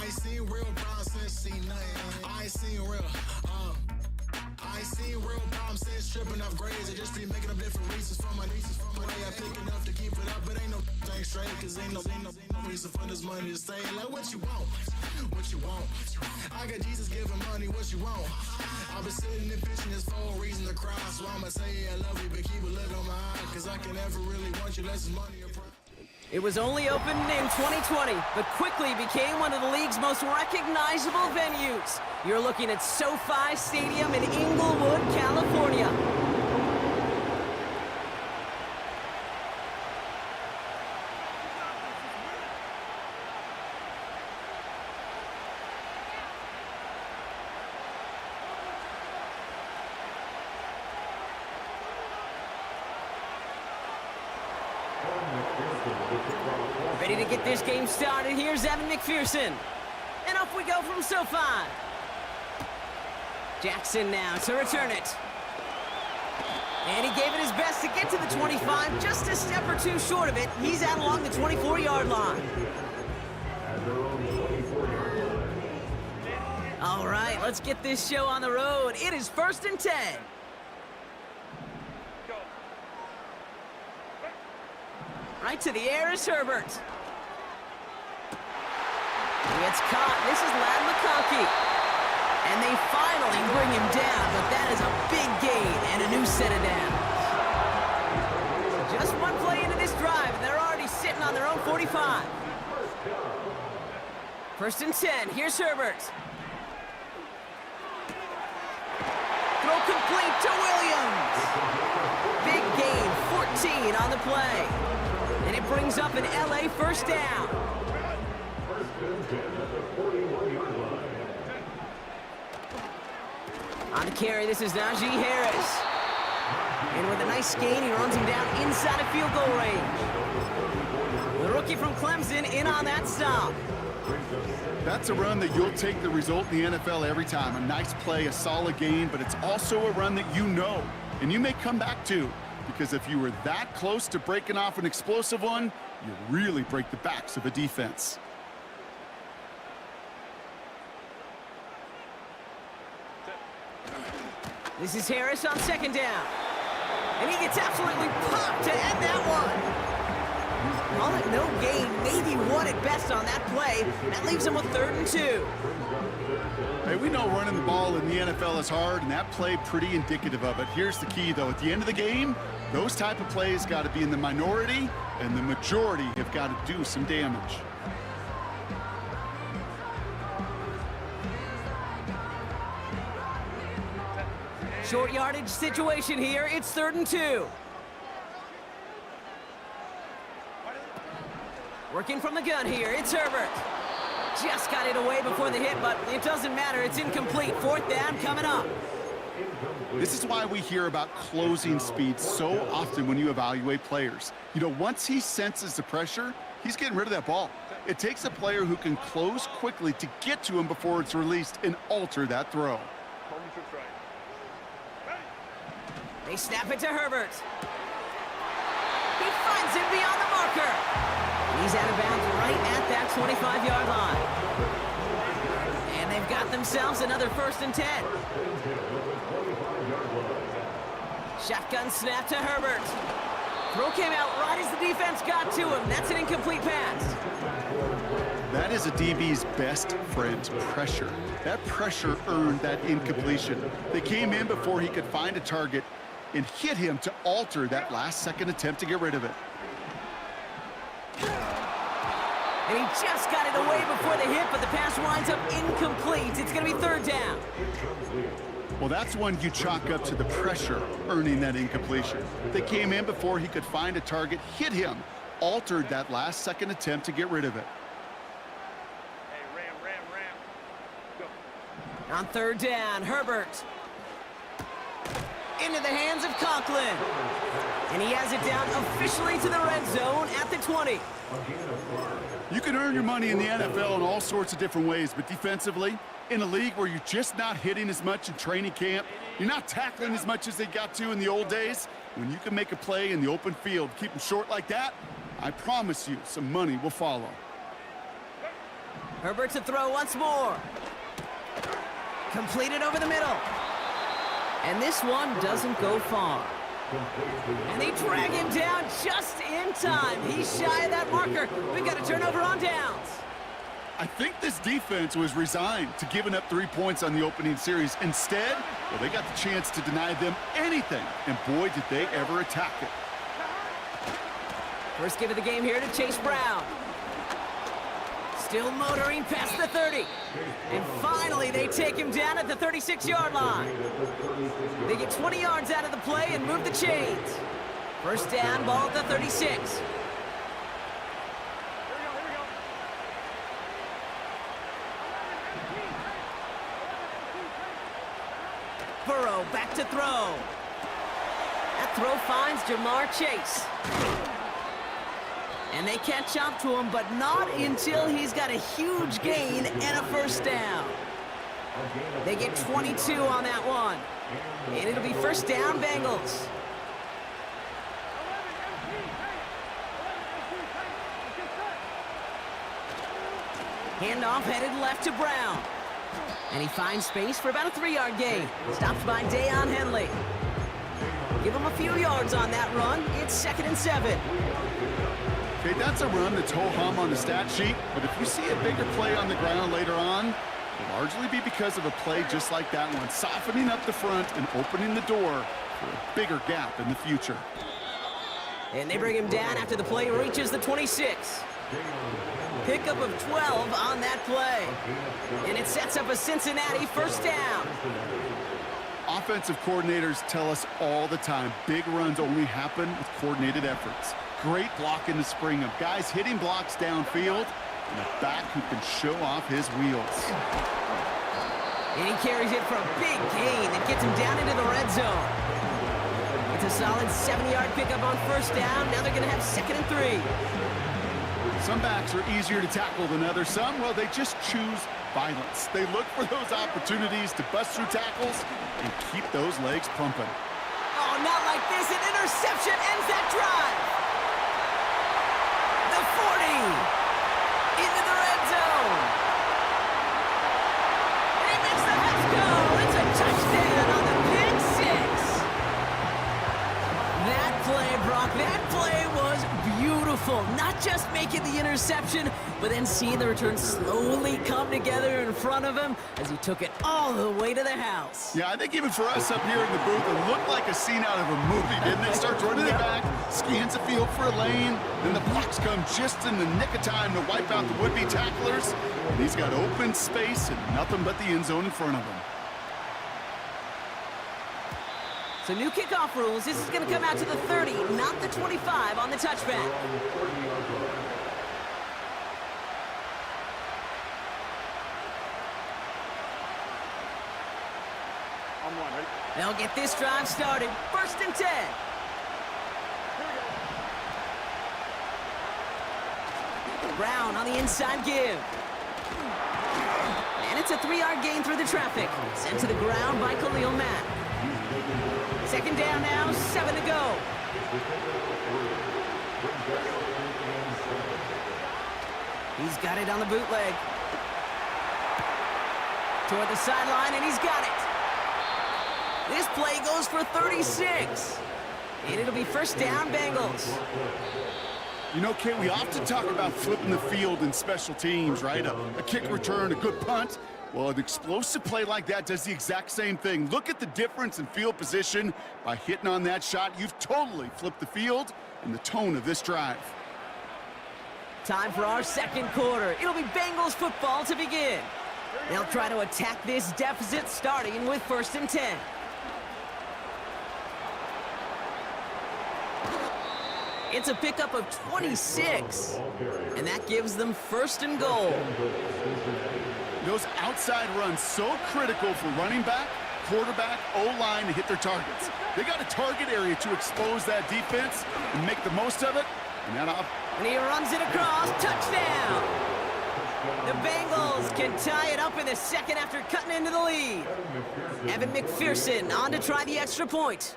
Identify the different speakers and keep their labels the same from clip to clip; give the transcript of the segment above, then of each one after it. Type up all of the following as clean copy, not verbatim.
Speaker 1: ain't seen real problems since seen nothing. I ain't seen real, I ain't seen real problems since tripping off grades. I just be making up different reasons for my nieces. From my way I pick enough to keep it up, but ain't no thing straight. Cause ain't no reason for this money to stay. Like what you want, what you want. I got Jesus giving money, what you want. I've been sitting and pitching this for a reason to cry. So I'ma say I love you, but keep a look on my eye. Cause I can never really want you less than money or pride.
Speaker 2: It was only opened in 2020, but quickly became one of the league's most recognizable venues. You're looking at SoFi Stadium in Inglewood, California. Ready to get this game started. Here's Evan McPherson. And off we go from SoFi. Jackson now to return it. And he gave it his best to get to the 25, just a step or two short of it. He's out along the 24-yard line. All right, let's get this show on the road. It is 1st and 10. Right to the air is Herbert. He gets caught. This is Ladd McConkey. And they finally bring him down, but that is a big gain and a new set of downs. Just one play into this drive, and they're already sitting on their own 45. 1st and 10. Here's Herbert. Throw complete to Williams. Big gain, 14 on the play. And it brings up an LA first down. On the carry, this is Najee Harris. And with a nice gain, he runs him down inside of field goal range. The rookie from Clemson in on that stop.
Speaker 3: That's a run that you'll take the result in the NFL every time. A nice play, a solid gain, but it's also a run that you know, and you may come back to. Because if you were that close to breaking off an explosive one, you really break the backs of a defense.
Speaker 2: This is Harris on 2nd down. And he gets absolutely popped to end that one. Call it no gain, maybe one at best on that play. That leaves him with 3rd and 2.
Speaker 3: Hey, we know running the ball in the NFL is hard, and that play pretty indicative of it. Here's the key, though. At the end of the game, those type of plays got to be in the minority, and the majority have got to do some damage.
Speaker 2: Short yardage situation here. It's 3rd and 2. Working from the gun here. It's Herbert. Just got it away before the hit, but it doesn't matter. It's incomplete. 4th down coming up.
Speaker 3: This is why we hear about closing speed so often when you evaluate players. You know, once he senses the pressure, he's getting rid of that ball. It takes a player who can close quickly to get to him before it's released and alter that throw.
Speaker 2: They snap it to Herbert. He finds him beyond the marker. He's out of bounds right at that 25-yard line. And they've got themselves another 1st and 10. Shotgun snap to Herbert. Throw came out right as the defense got to him. That's an incomplete pass.
Speaker 3: That is a DB's best friend, pressure. That pressure earned that incompletion. They came in before he could find a target and hit him to alter that last-second attempt to get rid of it.
Speaker 2: And he just got it away before the hit, but the pass winds up incomplete. It's going to be 3rd down.
Speaker 3: Well, that's one you chalk up to the pressure earning that incompletion. They came in before he could find a target, hit him, altered that last-second attempt to get rid of it.
Speaker 2: On 3rd down, Herbert. Into the hands of Conklin. And he has it down officially to the red zone at the 20.
Speaker 3: You can earn your money in the NFL in all sorts of different ways, but defensively, in a league where you're just not hitting as much in training camp, you're not tackling as much as they got to in the old days, when you can make a play in the open field, keep them short like that, I promise you some money will follow.
Speaker 2: Herbert to throw once more. Completed over the middle. And this one doesn't go far. And they drag him down just in time. He's shy of that marker. We've got a turnover on downs.
Speaker 3: I think this defense was resigned to giving up 3 points on the opening series. Instead, well, they got the chance to deny them anything. And boy, did they ever attack it.
Speaker 2: First give of the game here to Chase Brown. Still motoring past the 30. And finally, they take him down at the 36-yard line. They get 20 yards out of the play and move the chains. First down, ball at the 36. Burrow back to throw. That throw finds Jamar Chase. And they catch up to him, but not until he's got a huge gain and a first down. They get 22 on that one. And it'll be first down, Bengals. Handoff headed left to Brown. And he finds space for about a 3-yard gain. Stopped by Deion Henley. Give him a few yards on that run. It's 2nd and 7.
Speaker 3: Okay, that's a run that's ho-hum on the stat sheet, but if you see a bigger play on the ground later on, it'll largely be because of a play just like that one, softening up the front and opening the door for a bigger gap in the future.
Speaker 2: And they bring him down after the play reaches the 26. Pickup of 12 on that play. And it sets up a Cincinnati first down.
Speaker 3: Offensive coordinators tell us all the time, big runs only happen with coordinated efforts. Great block in the spring of guys hitting blocks downfield and a back who can show off his wheels.
Speaker 2: And he carries it for a big gain that gets him down into the red zone. It's a solid 70-yard pickup on first down. Now they're going to have 2nd and 3.
Speaker 3: Some backs are easier to tackle than others. Some, well, they just choose violence. They look for those opportunities to bust through tackles and keep those legs pumping.
Speaker 2: Oh, not like this. An interception ends that drive. The 40. Into the red zone. And he makes the Hets go. It's a touchdown on the pick six. That play, Brock, that play was beautiful. Not just making the interception, but then seeing the return slowly come together in front of him as he took it all the way to the house.
Speaker 3: Yeah, I think even for us up here in the booth, it looked like a scene out of a movie, didn't it? Starts running it back, scans the field for a lane, then the blocks come just in the nick of time to wipe out the would-be tacklers, and he's got open space and nothing but the end zone in front of him.
Speaker 2: So new kickoff rules. This is going to come out to the 30, not the 25 on the touchback. They'll get this drive started. 1st and 10. Brown on the inside give. And it's a 3-yard gain through the traffic. Sent to the ground by Khalil Mack. 2nd down now, 7 to go. He's got it on the bootleg. Toward the sideline, and he's got it. This play goes for 36. And it'll be first down, Bengals.
Speaker 3: You know, Kate, we often talk about flipping the field in special teams, right? A kick return, a good punt. Well, an explosive play like that does the exact same thing. Look at the difference in field position. By hitting on that shot, you've totally flipped the field and the tone of this drive.
Speaker 2: Time for our 2nd quarter. It'll be Bengals football to begin. They'll try to attack this deficit starting with 1st and 10. It's a pickup of 26. And that gives them 1st and goal.
Speaker 3: Those outside runs so critical for running back, quarterback, O-line to hit their targets. They got a target area to expose that defense and make the most of it.
Speaker 2: And he runs it across. Touchdown! The Bengals can tie it up in the 2nd after cutting into the lead. Evan McPherson on to try the extra point.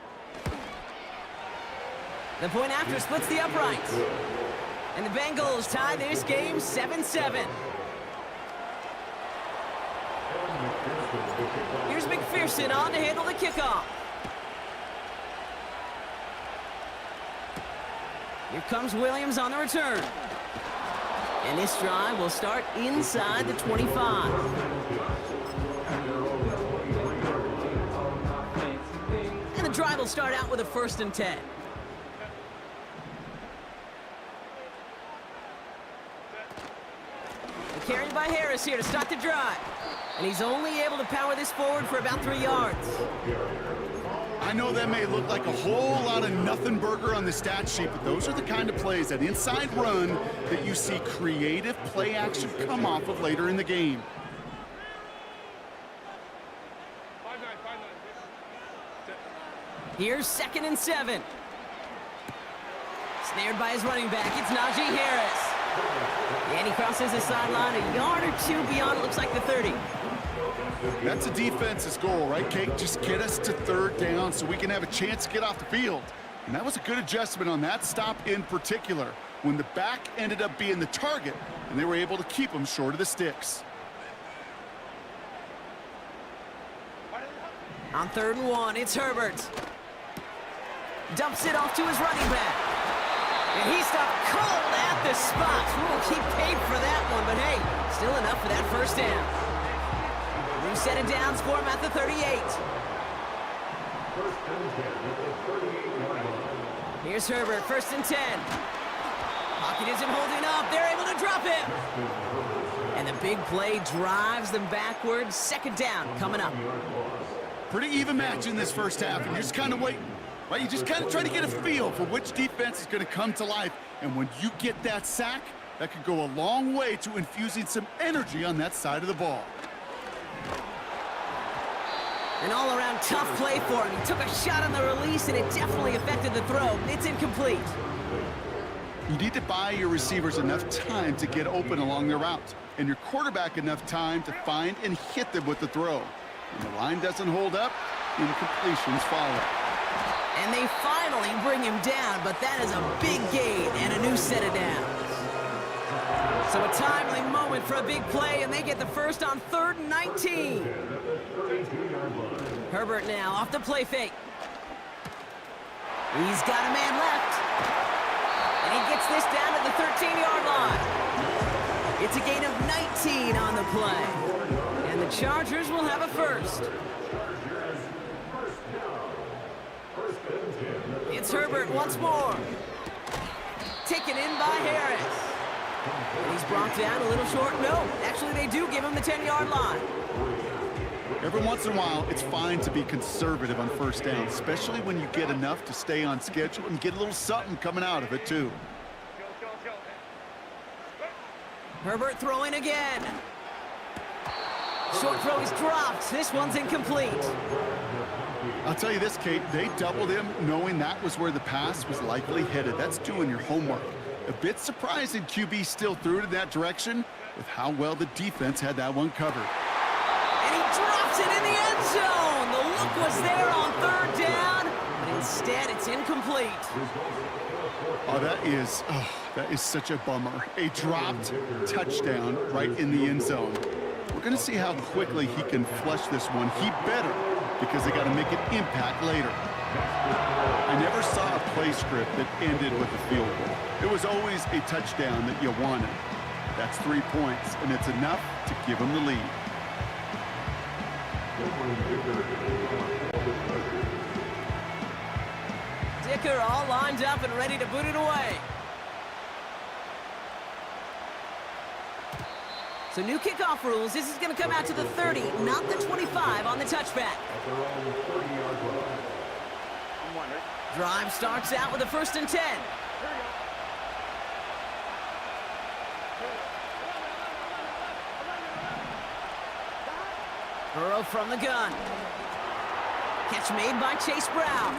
Speaker 2: The point after splits the uprights. And the Bengals tie this game 7-7. Here's McPherson on to handle the kickoff. Here comes Williams on the return. And this drive will start inside the 25. And the drive will start out with a 1st and 10. Carried by Harris here to start the drive. And he's only able to power this forward for about 3 yards.
Speaker 3: I know that may look like a whole lot of nothing burger on the stat sheet, but those are the kind of plays, that inside run, that you see creative play action come off of later in the game.
Speaker 2: Here's 2nd and 7. Snared by his running back, it's Najee Harris. And he crosses the sideline a yard or 2 beyond, it looks like the 30.
Speaker 3: That's a defense's goal, right, Kate? Just get us to 3rd down so we can have a chance to get off the field. And that was a good adjustment on that stop in particular, when the back ended up being the target, and they were able to keep him short of the sticks.
Speaker 2: On 3rd and 1, it's Herbert. Dumps it off to his running back. And he stopped cold at the spot. We'll keep paid for that one, but hey, still enough for that 1st down. Reset it down, score him at the 38. Here's Herbert, 1st and 10. Pocket isn't holding up, they're able to drop it. And the big play drives them backwards. 2nd down coming up.
Speaker 3: Pretty even match in this 1st half, and you're just kind of waiting. Right, you just kind of try to get a feel for which defense is going to come to life. And when you get that sack, that could go a long way to infusing some energy on that side of the ball.
Speaker 2: An all-around tough play for him. He took a shot on the release, and it definitely affected the throw. It's incomplete.
Speaker 3: You need to buy your receivers enough time to get open along their route, and your quarterback enough time to find and hit them with the throw. When the line doesn't hold up, incompletions follow.
Speaker 2: And they finally bring him down, but that is a big gain and a new set of downs. So a timely moment for a big play, and they get the first on 3rd and 19. Herbert now off the play fake. He's got a man left. And he gets this down to the 13-yard line. It's a gain of 19 on the play. And the Chargers will have a 1st. It's Herbert once more. Taken in by Harris. And he's brought down a little short. No, actually they do give him the 10-yard line.
Speaker 3: Every once in a while, it's fine to be conservative on 1st down, especially when you get enough to stay on schedule and get a little something coming out of it, too.
Speaker 2: Herbert throwing again. Short throw is dropped. This one's incomplete.
Speaker 3: I'll tell you this, Kate, they doubled him knowing that was where the pass was likely headed. That's doing your homework. A bit surprising QB still threw it in that direction with how well the defense had that one covered.
Speaker 2: And he drops it in the end zone. The look was there on 3rd down, but instead it's incomplete.
Speaker 3: Oh, that is such a bummer. A dropped touchdown right in the end zone. We're going to see how quickly he can flush this one. He better, because they got to make an impact later. I never saw a play script that ended with a field goal. It was always a touchdown that you wanted. That's 3 points, and it's enough to give them the lead.
Speaker 2: Dicker all lined up and ready to boot it away. So new kickoff rules. This is going to come out to the 30, not the 25 on the touchback. Drive starts out with a 1st and 10. Burrow from the gun. Catch made by Chase Brown.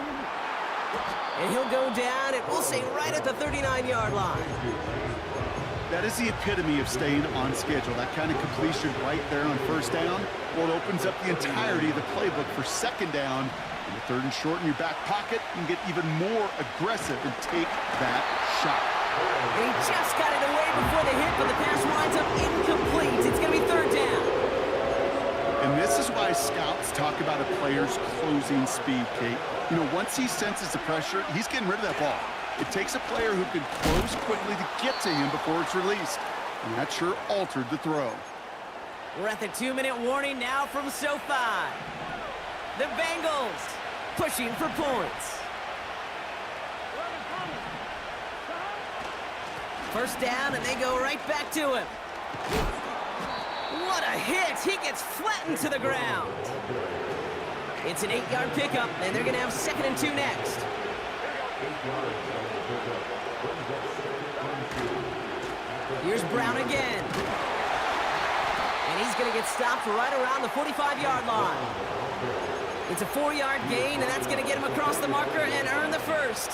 Speaker 2: And he'll go down, and we'll say right at the 39-yard line.
Speaker 3: That is the epitome of staying on schedule. That kind of completion right there on 1st down, or it opens up the entirety of the playbook for 2nd down. And the 3rd and short in your back pocket, you can get even more aggressive and take that shot.
Speaker 2: And he just got it away before the hit, but the pass winds up incomplete. It's going to be 3rd down.
Speaker 3: And this is franchise scouts talk about a player's closing speed, Kate. You know, once he senses the pressure, he's getting rid of that ball. It takes a player who can close quickly to get to him before it's released. And that sure altered the throw.
Speaker 2: We're at the 2-minute warning now from SoFi. The Bengals pushing for points. First down, and they go right back to him. What a hit! He gets flattened to the ground. It's an 8-yard pickup, and they're going to have 2nd and 2 next. Here's Brown again. And he's going to get stopped right around the 45-yard line. It's a 4-yard gain, and that's going to get him across the marker and earn the first.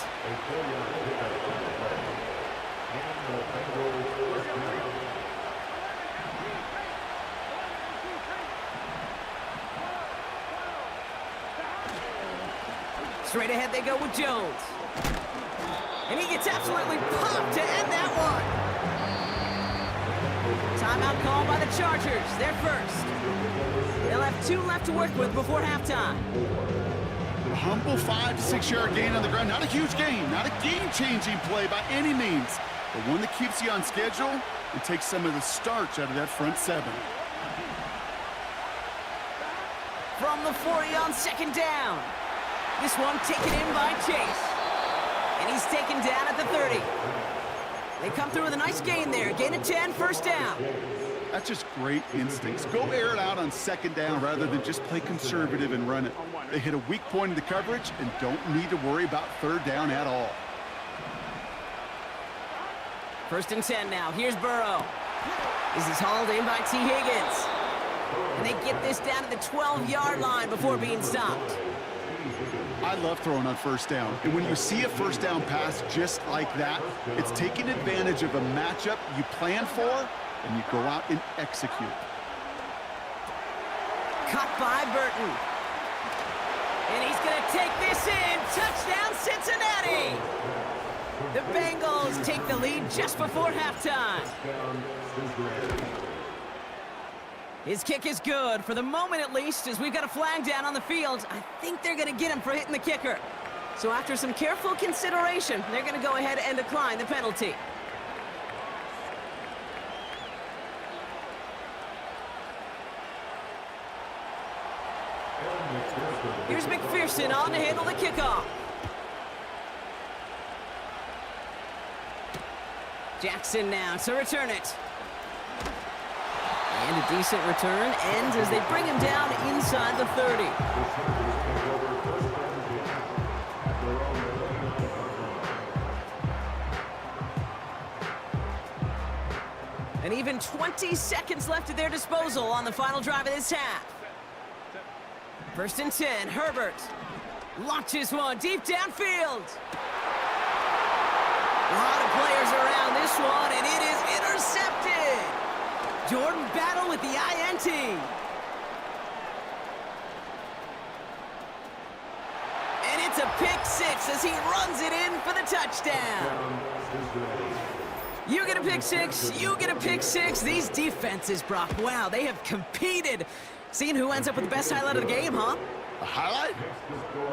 Speaker 2: Straight ahead they go with Jones. And he gets absolutely popped to end that one. Timeout called by the Chargers. They're first. They'll have 2 left to work with before halftime.
Speaker 3: A humble 5 to 6 yard gain on the ground. Not a huge gain, not a game-changing play by any means, but one that keeps you on schedule and takes some of the starch out of that front 7.
Speaker 2: From the 40 on 2nd down. This one taken in by Chase. And he's taken down at the 30. They come through with a nice gain there. Gain of 10, first down.
Speaker 3: That's just great instincts. Go air it out on 2nd down rather than just play conservative and run it. They hit a weak point in the coverage and don't need to worry about 3rd down at all.
Speaker 2: 1st and 10 now. Here's Burrow. This is hauled in by T. Higgins. And they get this down to the 12-yard line before being stopped.
Speaker 3: I love throwing on 1st down. And when you see a 1st down pass just like that, it's taking advantage of a matchup you plan for, and you go out and execute.
Speaker 2: Cut by Burton. And he's going to take this in. Touchdown, Cincinnati! The Bengals take the lead just before halftime. His kick is good, for the moment at least, as we've got a flag down on the field. I think they're going to get him for hitting the kicker. So after some careful consideration, they're going to go ahead and decline the penalty. Here's McPherson on to handle the kickoff. Jackson now to return it. And a decent return ends as they bring him down inside the 30. And even 20 seconds left at their disposal on the final drive of this half. 1st and 10, Herbert launches one deep downfield. A lot of players around this one, and it is intercepted. Jordan Battle with the INT. And it's a pick 6 as he runs it in for the touchdown. You get a pick 6, you get a pick 6. These defenses, Brock, wow, they have competed. Seeing who ends up with the best highlight of the game, huh?
Speaker 3: A highlight?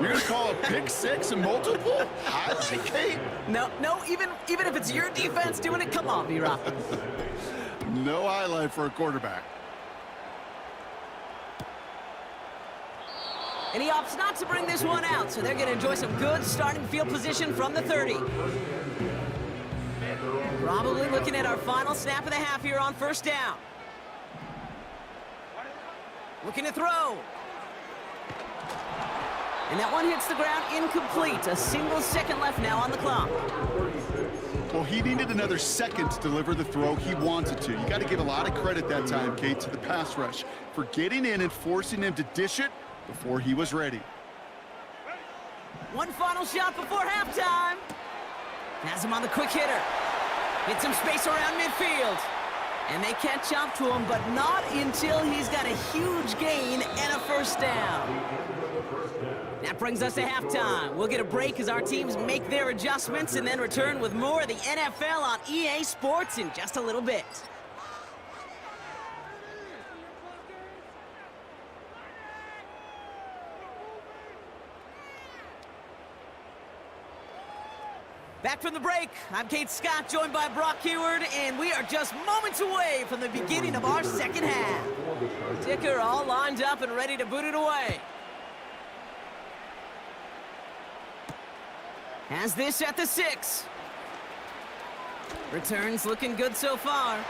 Speaker 3: You're going to call a pick 6 and multiple? Highlight, Kate?
Speaker 2: No, even if it's your defense doing it, come on, B-Rock.
Speaker 3: No highlight for a quarterback.
Speaker 2: And he opts not to bring this one out, so they're going to enjoy some good starting field position from the 30. Probably looking at our final snap of the half here on 1st down. Looking to throw. And that one hits the ground incomplete. A single second left now on the clock.
Speaker 3: Well, he needed another second to deliver the throw he wanted to. You got to give a lot of credit that time, Kate, to the pass rush for getting in and forcing him to dish it before he was ready.
Speaker 2: One final shot before halftime. Has him on the quick hitter. Hits some space around midfield. And they catch up to him, but not until he's got a huge gain and a 1st down. That brings us to halftime. We'll get a break as our teams make their adjustments and then return with more of the NFL on EA Sports in just a little bit. Back from the break, I'm Kate Scott, joined by Brock Heward, and we are just moments away from the beginning of our second half. Ticker all lined up and ready to boot it away. Has this at the 6. Returns looking good so far.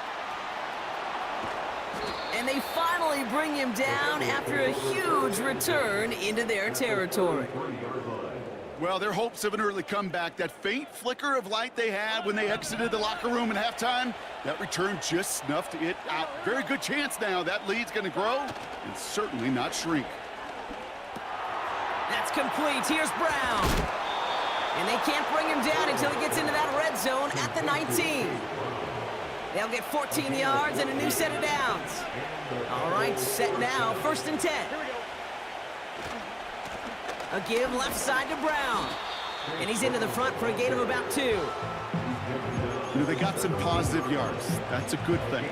Speaker 2: And they finally bring him down after a huge return into their territory.
Speaker 3: Well, their hopes of an early comeback, that faint flicker of light they had when they exited the locker room at halftime, that return just snuffed it out. Very good chance now that lead's going to grow and certainly not shrink.
Speaker 2: That's complete. Here's Brown. And they can't bring him down until he gets into that red zone at the 19. They'll get 14 yards and a new set of downs. All right, set now, 1st and 10. A give left side to Brown. And he's into the front for a gain of about 2.
Speaker 3: You know, they got some positive yards. That's a good thing.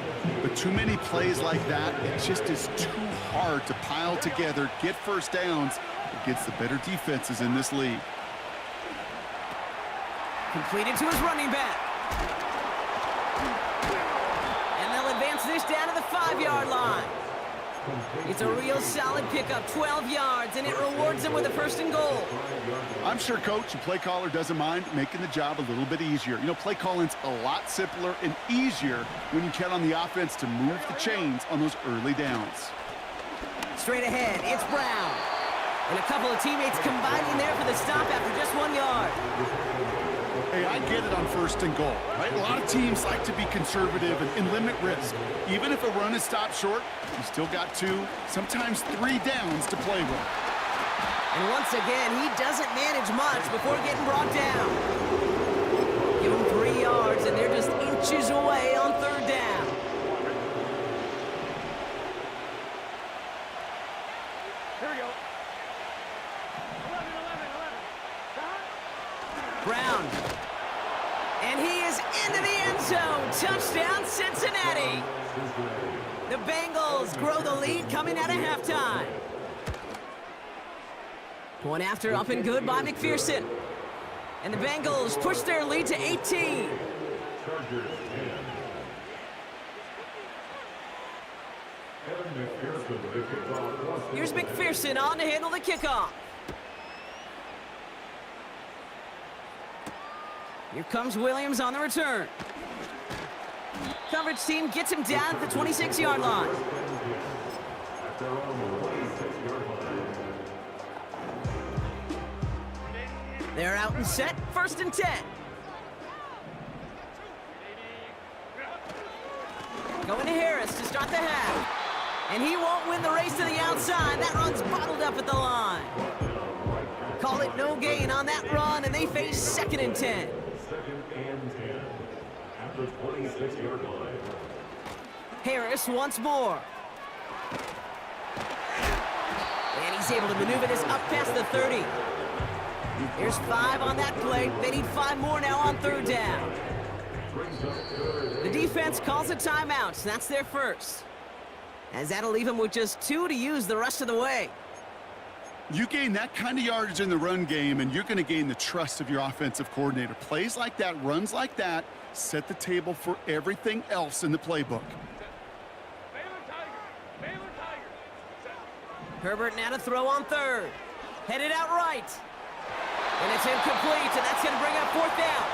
Speaker 3: But too many plays like that, it just is too hard to pile together, get first downs against the better defenses in this league.
Speaker 2: Completed to his running back. And they'll advance this down to the 5-yard line. It's a real solid pickup, 12 yards, and it rewards them with a 1st and goal.
Speaker 3: I'm sure coach and play caller doesn't mind making the job a little bit easier. You know, play calling's a lot simpler and easier when you count on the offense to move the chains on those early downs.
Speaker 2: Straight ahead, it's Brown. And a couple of teammates combining there for the stop after just 1 yard.
Speaker 3: Hey, I get it on 1st and goal, right? A lot of teams like to be conservative and limit risk. Even if a run is stopped short, you still got 2, sometimes 3 downs to play with.
Speaker 2: And once again, he doesn't manage much before getting brought down. Give him 3 yards, and they're just inches away on 3rd down.
Speaker 4: Here we go. 11.
Speaker 2: Brown. And he is into the end zone. Touchdown, Cincinnati. The Bengals grow the lead coming out of halftime. Point after up and good by McPherson. And the Bengals push their lead to 18. Here's McPherson on to handle the kickoff. Here comes Williams on the return. Coverage team gets him down at the 26-yard line. They're out and set, 1st and 10. Going to Harris to start the half. And he won't win the race to the outside. That run's bottled up at the line. Call it no gain on that run, and they face 2nd and 10.
Speaker 5: 2nd and 10 at the 26-yard line.
Speaker 2: Harris once more. And he's able to maneuver this up past the 30. There's 5 on that play. They need 5 more now on 3rd down. The defense calls a timeout. That's their first. As that'll leave them with just 2 to use the rest of the way.
Speaker 3: You gain that kind of yardage in the run game, and you're going to gain the trust of your offensive coordinator. Plays like that, runs like that, set the table for everything else in the playbook.
Speaker 2: Herbert now to throw on 3rd. Headed out right. And it's incomplete, and that's going to bring up 4th down.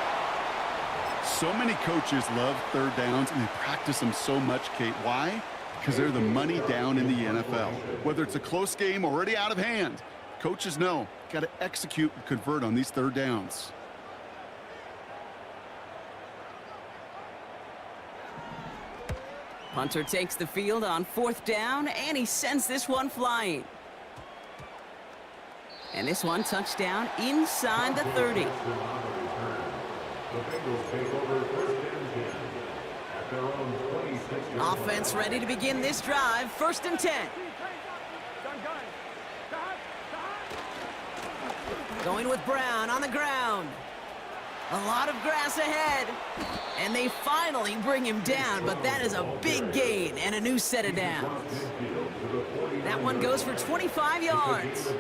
Speaker 3: So many coaches love 3rd downs, and they practice them so much, Kate. Why? Because they're the money down in the NFL. Whether it's a close game already out of hand, coaches know, got to execute and convert on these 3rd downs.
Speaker 2: Hunter takes the field on 4th down, and he sends this one flying. And this one touchdown inside the 30.
Speaker 5: The Bengals take over 1st and 10 at their own 26-yard
Speaker 2: Offense ready to begin this drive, 1st and 10. Going with Brown on the ground. A lot of grass ahead. And they finally bring him down, but that is a big gain and a new set of downs. That one goes for 25 yards.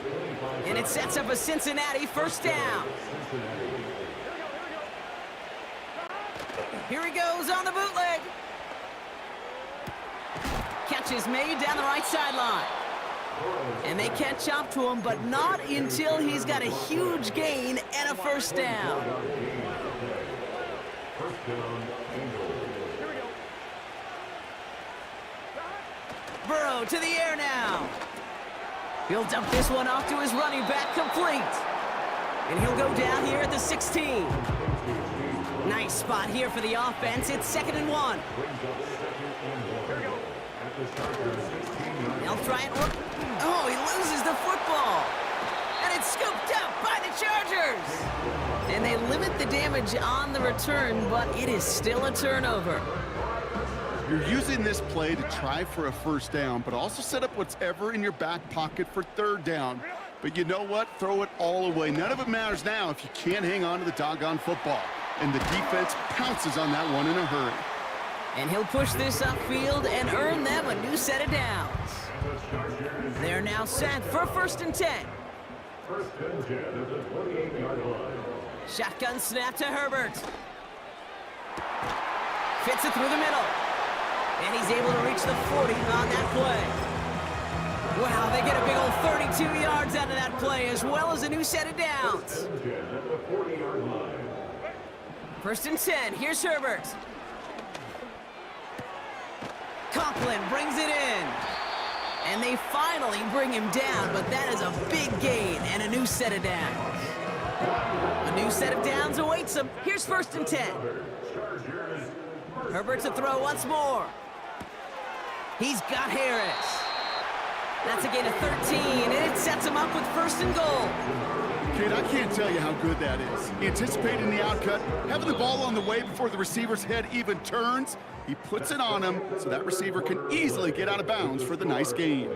Speaker 2: And it sets up a Cincinnati 1st down. Here he goes on the bootleg. Catch is made down the right sideline. And they catch up to him, but not until he's got a huge gain and a first down. Burrow to the air now. He'll dump this one off to his running back, complete. And he'll go down here at the 16. Nice spot here for the offense. It's 2nd and 1. They'll try and work. Oh, he loses the football. And it's scooped up by the Chargers. And they limit the damage on the return, but it is still a turnover.
Speaker 3: You're using this play to try for a first down, but also set up whatever in your back pocket for 3rd down. But you know what? Throw it all away. None of it matters now if you can't hang on to the doggone football. And the defense pounces on that one in a hurry.
Speaker 2: And he'll push this upfield and earn them a new set of downs. They're now set for 1st and 10.
Speaker 5: 1st and 10 at the 28-yard line.
Speaker 2: Shotgun snap to Herbert. Fits it through the middle. And he's able to reach the 40 on that play. Wow, they get a big old 32 yards out of that play, as well as a new set of downs.
Speaker 5: 1st and 10 at the 40-yard line.
Speaker 2: 1st and 10, here's Herbert. Conklin brings it in. And they finally bring him down, but that is a big gain and a new set of downs. A new set of downs awaits him. Here's 1st and 10. Herbert to throw once more. He's got Harris. That's a gain of 13, and it sets him up with 1st and goal.
Speaker 3: Kid, I can't tell you how good that is. Anticipating the outcut, having the ball on the way before the receiver's head even turns. He puts it on him so that receiver can easily get out of bounds for the nice gain.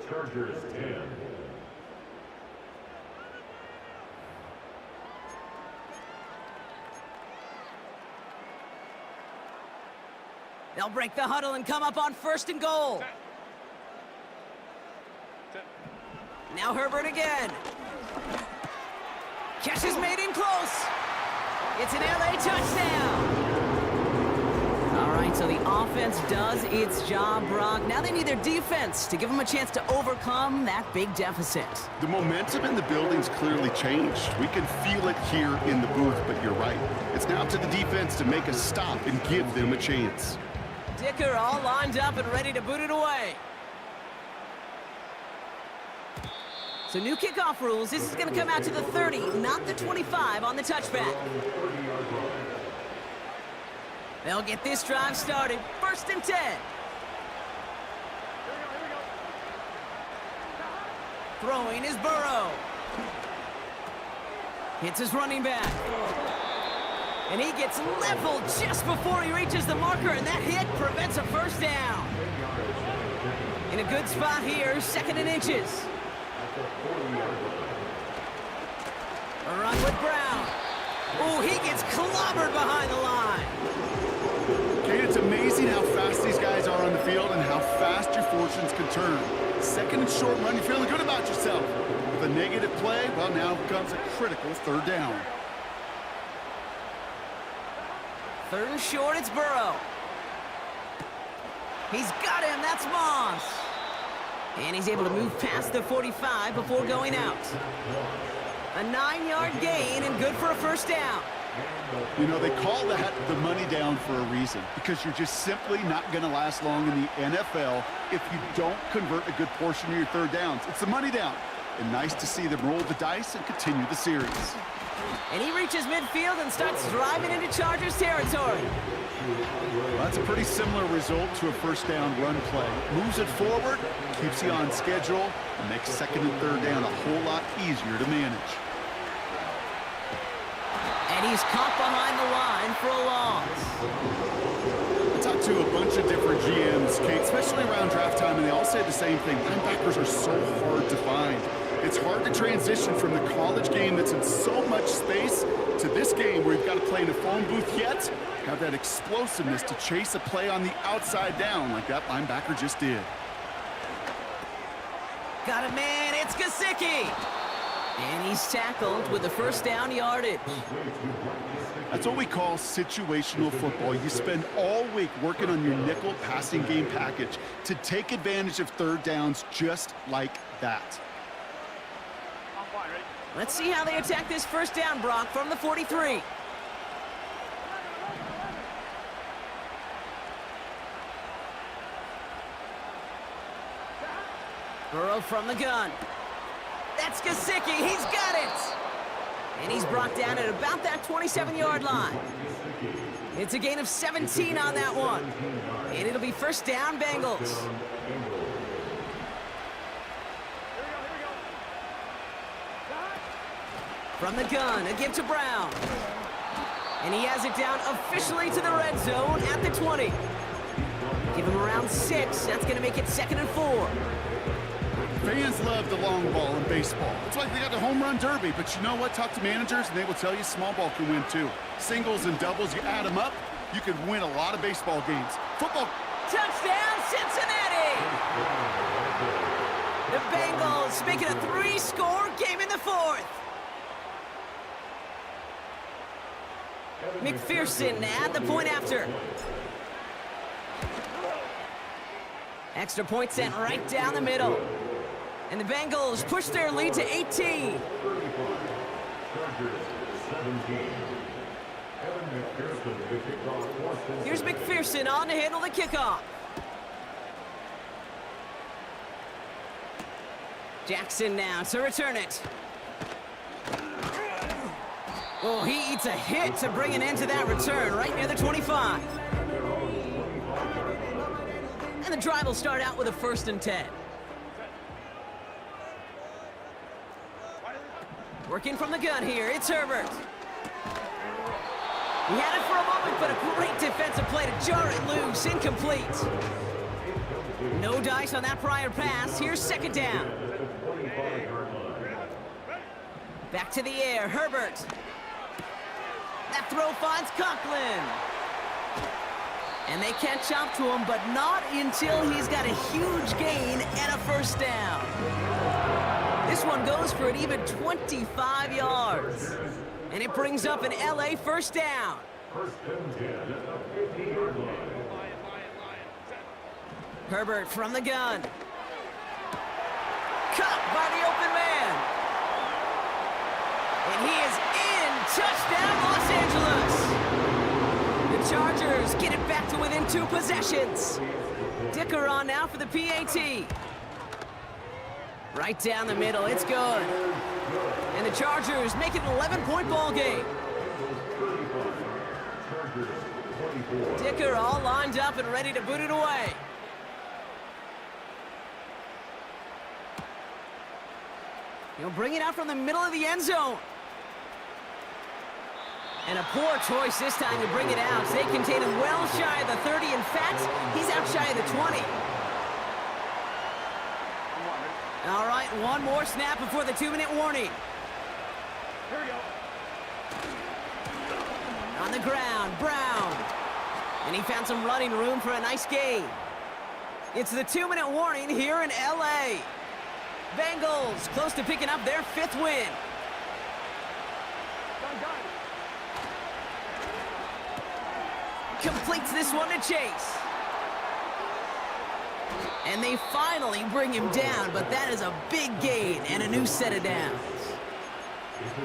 Speaker 5: Chargers 10.
Speaker 2: They'll break the huddle and come up on 1st and goal. Now Herbert again. Catch is made in close. It's an LA touchdown. All right, so the offense does its job, Brock. Now they need their defense to give them a chance to overcome that big deficit.
Speaker 3: The momentum in the building's clearly changed. We can feel it here in the booth, but you're right. It's now to the defense to make a stop and give them a chance.
Speaker 2: Dicker all lined up and ready to boot it away. So new kickoff rules. This is going to come out to the 30, not the 25 on the touchback. They'll get this drive started. 1st and 10. Throwing is Burrow. Hits his running back. And he gets leveled just before he reaches the marker, and that hit prevents a first down. In a good spot here, 2nd and inches. A run with Brown. Oh, he gets clobbered behind the line.
Speaker 3: Kate, it's amazing how fast these guys are on the field and how fast your fortunes can turn. 2nd and short run, you're feeling good about yourself. With a negative play, well, now comes a critical 3rd down.
Speaker 2: 3rd and short, it's Burrow. He's got him, that's Moss. And he's able to move past the 45 before going out. A 9-yard gain and good for a first down.
Speaker 3: You know, they call that the money down for a reason, because you're just simply not going to last long in the NFL if you don't convert a good portion of your 3rd downs. It's the money down. And nice to see them roll the dice and continue the series.
Speaker 2: And he reaches midfield and starts driving into Chargers territory.
Speaker 3: Well, that's a pretty similar result to a first down run play. Moves it forward, keeps you on schedule, and makes 2nd and 3rd down a whole lot easier to manage.
Speaker 2: And he's caught behind the line for a loss.
Speaker 3: I talked to a bunch of different GMs, Kate, especially around draft time, and they all say the same thing. Linebackers are so hard to find. It's hard to transition from the college game that's in so much space to this game where you've got to play in a phone booth yet have that explosiveness to chase a play on the outside down like that linebacker just did.
Speaker 2: Got a man, it's Gesicki. And he's tackled with the first down yardage.
Speaker 3: That's what we call situational football. You spend all week working on your nickel passing game package to take advantage of third downs just like that.
Speaker 4: I'm fine, ready?
Speaker 2: Let's see how they attack this first down, Brock, from the 43. Burrow from the gun. That's Gesicki. He's got it. And he's brought down at about that 27-yard line. It's a gain of 17 on that one. And it'll be first down, Bengals.
Speaker 4: Here we go.
Speaker 2: From the gun, a give to Brown. And he has it down officially to the red zone at the 20. Give him around 6. That's going to make it 2nd and 4.
Speaker 3: Fans love the long ball in baseball. It's like they got the home run derby, but you know what? Talk to managers and they will tell you small ball can win too. Singles and doubles, you add them up, you could win a lot of baseball games. Football.
Speaker 2: Touchdown, Cincinnati! The Bengals making a 3-score game in the 4th. McPherson at the point after. Extra point sent right down the middle. And the Bengals push their lead to 18.
Speaker 5: 35. Chargers 17. Evan McPherson to kick off.
Speaker 2: Here's McPherson on to handle the kickoff. Jackson now to return it. Oh, he eats a hit to bring an end to that return right near the 25. And the drive will start out with a 1st and 10. Working from the gun here, it's Herbert. He had it for a moment, but a great defensive play to jar it loose, incomplete. No dice on that prior pass. Here's 2nd down. Back to the air, Herbert. That throw finds Conklin. And they catch up to him, but not until he's got a huge gain and a 1st down. This one goes for an even 25 yards. And it brings up an LA 1st down. Herbert from the gun. Cut by the open man. And he is in. Touchdown, Los Angeles. The Chargers get it back to within 2 possessions. Dicker on now for the PAT. Right down the middle, it's good. And the Chargers make it an 11-point ball game. Dicker all lined up and ready to boot it away. He'll bring it out from the middle of the end zone. And a poor choice this time to bring it out. They contain him well shy of the 30. In fact, he's out shy of the 20. All right, one more snap before the 2-minute warning.
Speaker 4: Here we go.
Speaker 2: On the ground, Brown. And he found some running room for a nice gain. It's the 2-minute warning here in LA. Bengals close to picking up their 5th win.
Speaker 4: Done.
Speaker 2: Completes this one to Chase. And they finally bring him down, but that is a big gain and a new set of downs.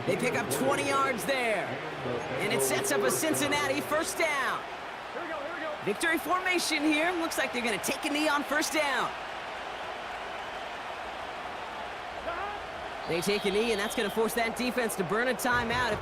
Speaker 2: They pick up 20 yards there. And it sets up a Cincinnati 1st down.
Speaker 4: Here we go.
Speaker 2: Victory formation here. Looks like they're going to take a knee on 1st down. They take a knee, and that's going to force that defense to burn a timeout.